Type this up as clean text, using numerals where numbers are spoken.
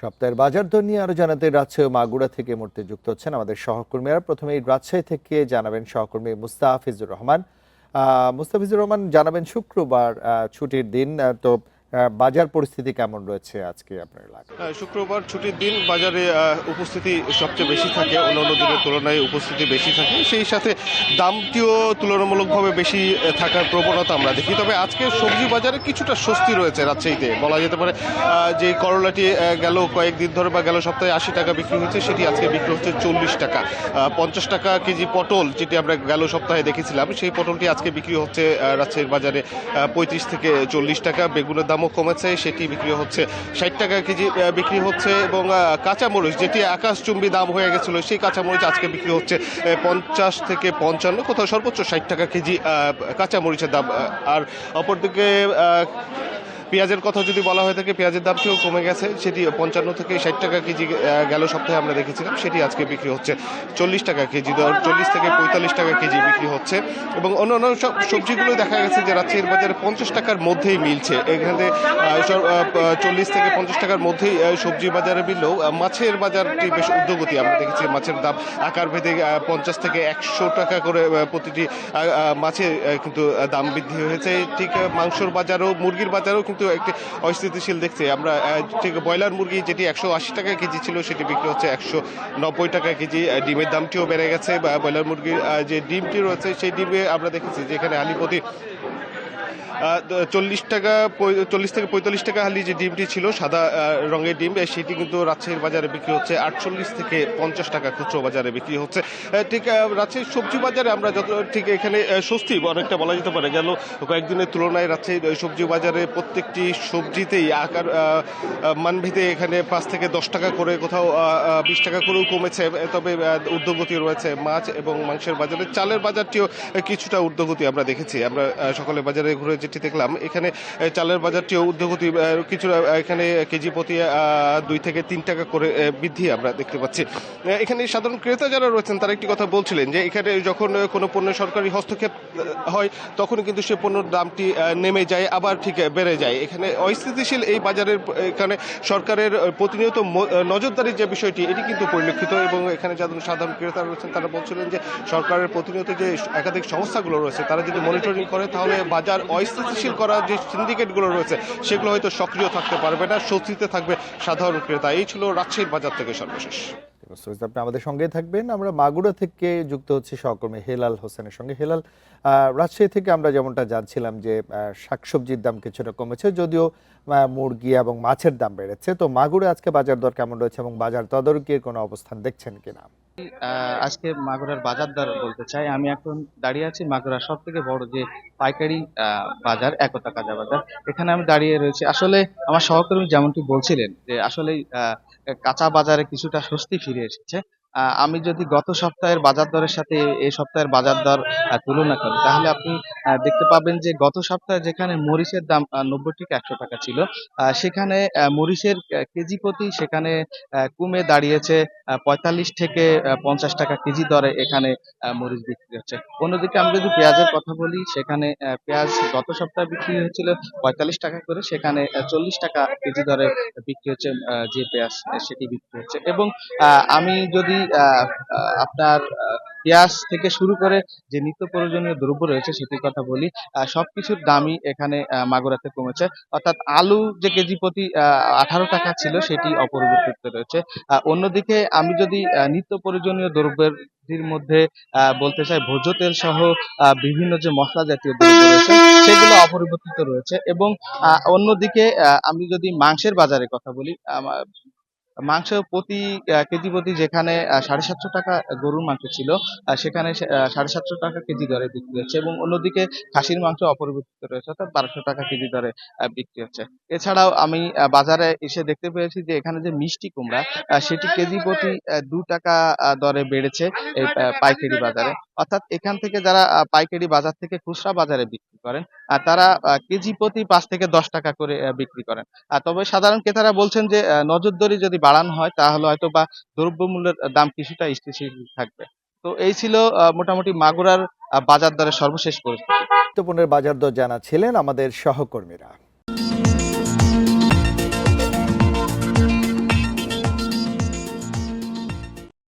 সপ্তাহের বাজার দর নিয়ে আরো জানাতে রাজশাহী ও মাগুরা থেকে এই মুহূর্তে যুক্ত হচ্ছেন আমাদের সহকর্মীরা। প্রথমে এই রাজশাহী থেকে জানাবেন সহকর্মী মুস্তাফিজুর রহমান। মুস্তাফিজুর রহমান, জানাবেন শুক্রবার ছুটির দিন, তো বাজার পরিস্থিতি কেমন রয়েছে আজকে আপনার এলাকায়? শুক্রবার ছুটির দিন বাজারে উপস্থিতি সবচেয়ে বেশি থাকে, অন্যান্য দিনের তুলনায় উপস্থিতি বেশি থাকে, সেই সাথে দামটিও তুলনামূলকভাবে বেশি থাকার প্রবণতা আমরা দেখি। তবে আজকে সবজি বাজারে কিছুটা স্বস্তি রয়েছে রাজশাহীতে, বলা যেতে পারে। যে করলাটি গেল কয়েকদিন ধরে বা গেল সপ্তাহে 80 টাকা বিক্রি হচ্ছে, সেটি আজকে বিক্রি হচ্ছে 40 টাকা। 50 টাকা কেজি পটল, যেটি আমরা গেল সপ্তাহে দেখেছিলাম, সেই পটলটি আজকে বিক্রি হচ্ছে রাজশাহীর বাজারে 35 থেকে 40 টাকা। বেগুনের দামও কমেছে, সেটি বিক্রি হচ্ছে 60 টাকা কেজি বিক্রি হচ্ছে। এবং কাঁচামরিচ, যেটি আকাশচুম্বী দাম হয়ে গেছিল, সেই কাঁচামরিচ আজকে বিক্রি হচ্ছে 50 থেকে 55, কোথাও সর্বোচ্চ 60 টাকা কেজি কাঁচামরিচের দাম। আর অপরদিকে পেঁয়াজের কথা যদি বলা হয়ে থাকে, পেঁয়াজের দামটিও কমে গেছে, সেটি 55 থেকে 60 টাকা কেজি গেল সপ্তাহে আমরা দেখেছিলাম, সেটি আজকে বিক্রি হচ্ছে 40 টাকা কেজি দর, 40 থেকে 45 টাকা কেজি বিক্রি হচ্ছে। এবং অন্যান্য সব সবজিগুলো দেখা গেছে যে রাজশাহীর বাজারে 50 টাকার মধ্যেই মিলছে। এখানে 40 থেকে 50 টাকার মধ্যেই সবজি বাজারে মিললেও মাছের বাজারটি বেশ ঊর্ধ্বগতি। আমরা দেখেছি মাছের দাম আকার ভেদে 50 থেকে 100 টাকা করে প্রতিটি মাছের কিন্তু দাম বৃদ্ধি হয়েছে। ঠিক মাংসর বাজারও, মুরগির বাজারও কিন্তু একটি অস্থিতিশীল দেখছে আমরা। ঠিক ব্রয়লার মুরগি, যেটি 180 টাকা কেজি ছিল, সেটি বিক্রি হচ্ছে 190 টাকা কেজি। ডিমের দামটিও বেড়ে গেছে। ব্রয়লার মুরগির যে ডিমটি রয়েছে, সেই ডিমে আমরা দেখেছি যে এখানে আলিপতি 40 টাকা, 40 থেকে 45 টাকা হালি যে ডিমটি ছিল, সাদা রঙের ডিম, সেটি কিন্তু রাজশাহীর বাজারে বিক্রি হচ্ছে 48 থেকে 50 টাকা খুচরো বাজারে বিক্রি হচ্ছে। ঠিক রাজশাহীর সবজি বাজারে আমরা যত ঠিক এখানে স্বস্তি অনেকটা বলা যেতে পারে। গেল কয়েকদিনের তুলনায় রাজশাহীর সবজি বাজারে প্রত্যেকটি সবজিতেই আকার মানভেদে এখানে 5 থেকে 10 টাকা করে, কোথাও 20 টাকা করেও কমেছে। তবে ঊর্ধ্বগতি রয়েছে মাছ এবং মাংসের বাজারে। চালের বাজারটিও কিছুটা ঊর্ধ্বগতি আমরা দেখেছি। আমরা সকালে বাজারে ঘুরে যেটি দেখলাম, এখানে চালের বাজারটিও ঊর্ধ্বগতি কিছুটা, এখানে কেজি প্রতি 2 থেকে 3 টাকা করে বৃদ্ধি আমরা দেখতে পাচ্ছি। এখানে সাধারণ ক্রেতা যারা রয়েছেন, তারা একটি কথা বলছিলেন যে এখানে যখন কোনো পণ্য সরকারি হস্তক্ষেপ হয়, তখন কিন্তু সে পণ্যের দামটি নেমে যায়, আবার ঠিক বেড়ে যায়। এখানে অস্থিতিশীল এই বাজারের এখানে সরকারের প্রতিনিয়ত নজরদারির যে বিষয়টি, এটি কিন্তু পরিলক্ষিত। এবং এখানে যাদের সাধারণ ক্রেতা রয়েছেন, তারা বলছিলেন যে সরকারের প্রতিনিয়ত যে একাধিক সংস্থাগুলো রয়েছে, তারা যদি মনিটরিং করে, তাহলে বাজার অস্থিতিশীল করার যে সিন্ডিকেটগুলো রয়েছে, সেগুলো হয়তো সক্রিয় থাকতে পারবে না, স্বস্তিতে থাকবে সাধারণ ক্রেতা। এই ছিল রাজশাহীর বাজার থেকে সর্বশেষ। আপনি আমাদের সঙ্গে থাকবেন। আমরা মাগুরা থেকে যুক্ত হচ্ছি সহকর্মী হেলাল হোসেনের সঙ্গে। হেলাল, রাজশাহী থেকে আমরা যেমনটা জানছিলাম যে শাকসবজির দাম কিছুটা কমেছে, যদিও মুরগি এবং মাছের দাম বেড়েছে। তো মাগুরা আজকে বাজার দর কেমন রয়েছে এবং বাজার তদারকির কোনো অবস্থান দেখছেন কিনা? আজকে মাগুরার বাজার দর বলতে চাই, আমি এখন দাঁড়িয়ে আছি মাগুরার সব থেকে বড় যে পাইকারি বাজার, একতা কাঁচা বাজার। এখানে আমি দাঁড়িয়ে রয়েছি। আসলে আমার সহকর্মী যেমনটি বলছিলেন যে আসলে কাঁচা বাজারে কিছুটা স্বস্তি ফিরে এসেছে। আমি যদি গত সপ্তাহের বাজার দরের সাথে এই সপ্তাহের বাজার দর তুলনা করি, তাহলে আপনি দেখতে পাবেন যে গত সপ্তাহে যেখানে মরিচের দাম 90 থেকে 100 টাকা ছিল, সেখানে মরিচের কেজি প্রতি সেখানে কমে দাঁড়িয়েছে 45 থেকে 50 টাকা কেজি দরে এখানে মরিচ বিক্রি হচ্ছে। অন্যদিকে আমি যদি পেঁয়াজের কথা বলি, সেখানে পেঁয়াজ গত সপ্তাহে বিক্রি হয়েছিল 45 টাকা করে, সেখানে 40 টাকা কেজি দরে বিক্রি হচ্ছে। যে পেঁয়াজ সেটি বিক্রি হচ্ছে। এবং আমি যদি আপনার পেঁয়াজ থেকে শুরু করে যে নিত্য প্রয়োজনীয় দ্রব্য রয়েছে সেটির কথা বলি, সবকিছুর দামই এখানে মাগুরাতে কমেছে। অর্থাৎ আলু যে কেজি প্রতি 18 টাকা ছিল, সেটি অপরিবর্তিত রয়েছে। অন্যদিকে আমি যদি নিত্য প্রয়োজনীয় দ্রব্যের মধ্যে বলতে চাই, ভোজ্য তেল সহ বিভিন্ন যে মশলা জাতীয় দ্রব্য রয়েছে, সেগুলো অপরিবর্তিত রয়েছে। এবং অন্যদিকে আমি যদি মাংসের বাজারের কথা বলি, মাংস প্রতি কেজি প্রতি যেখানে 750 টাকা গরুর মাংস ছিল, সেখানে 750 টাকা কেজি দরে বিক্রি হচ্ছে। এবং অন্যদিকে খাসির মাংস অপরিবর্তিত রয়েছে, অর্থাৎ 1200 টাকা কেজি দরে বিক্রি হচ্ছে। এছাড়াও আমি বাজারে এসে দেখতে পেয়েছি যে এখানে যে মিষ্টি কুমড়া, সেটি কেজি প্রতি 2 টাকা দরে বেড়েছে এই পাইকারি বাজারে। অর্থাৎ এখান থেকে যারা পাইকারি বাজার থেকে খুচরা বাজারে বিক্রি করেন, তারা কেজি প্রতি 5 থেকে 10 টাকা করে বিক্রি করেন। তবে সাধারণ ক্রেতারা বলছেন যে নজরদারি যদি বাড়ানো হয়, তাহলে হয়তো বা দ্রব্যমূল্যের দাম কিছুটা স্থিতিশীল থাকবে। তো এই ছিল মোটামুটি মাগুরার বাজার দরের সর্বশেষ পরিস্থিতি। গুরুত্বপূর্ণ বাজার দর জানাচ্ছিলেন আমাদের সহকর্মীরা।